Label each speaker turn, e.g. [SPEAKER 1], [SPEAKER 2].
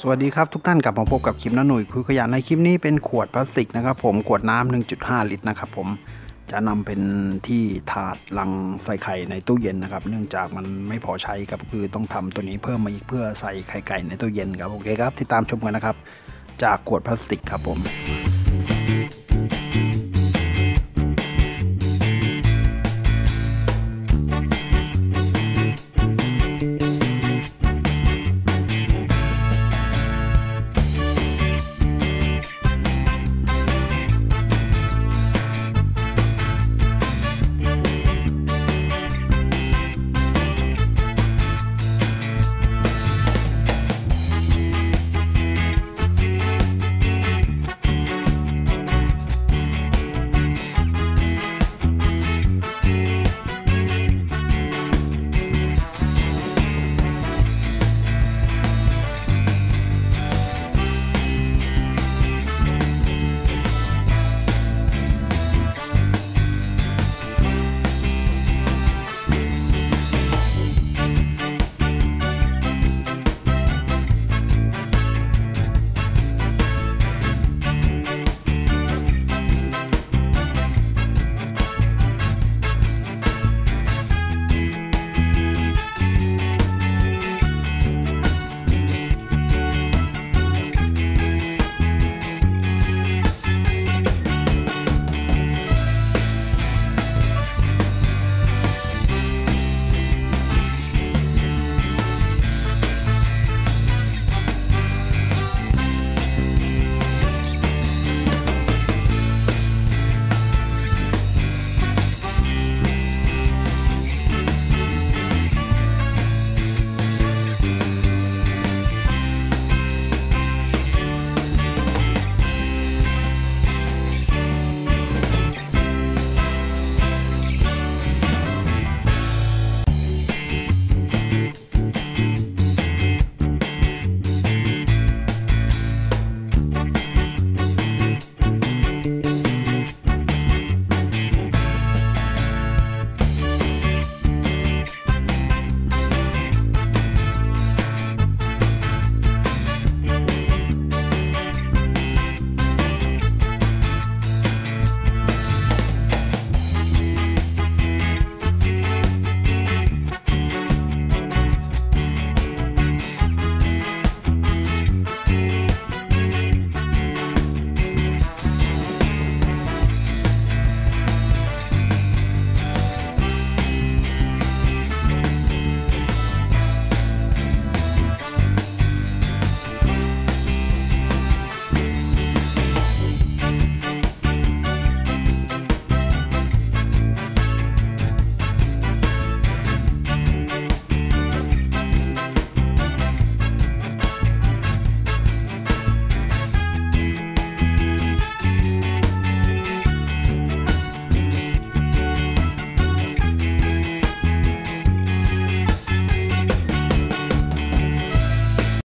[SPEAKER 1] สวัสดีครับทุกท่านกลับมาพบกับคลิปน้าหนุ่ยคุยขยะในคลิปนี้เป็นขวดพลาสติกนะครับผมขวดน้ำ 1.5 ลิตรนะครับผมจะนำเป็นที่ถาดลังใส่ไข่ในตู้เย็นนะครับเนื่องจากมันไม่พอใช้ครับคือต้องทำตัวนี้เพิ่มมาอีกเพื่อใส่ไข่ไก่ในตู้เย็นครับโอเคครับติดตามชมกันนะครับจากขวดพลาสติกครับผม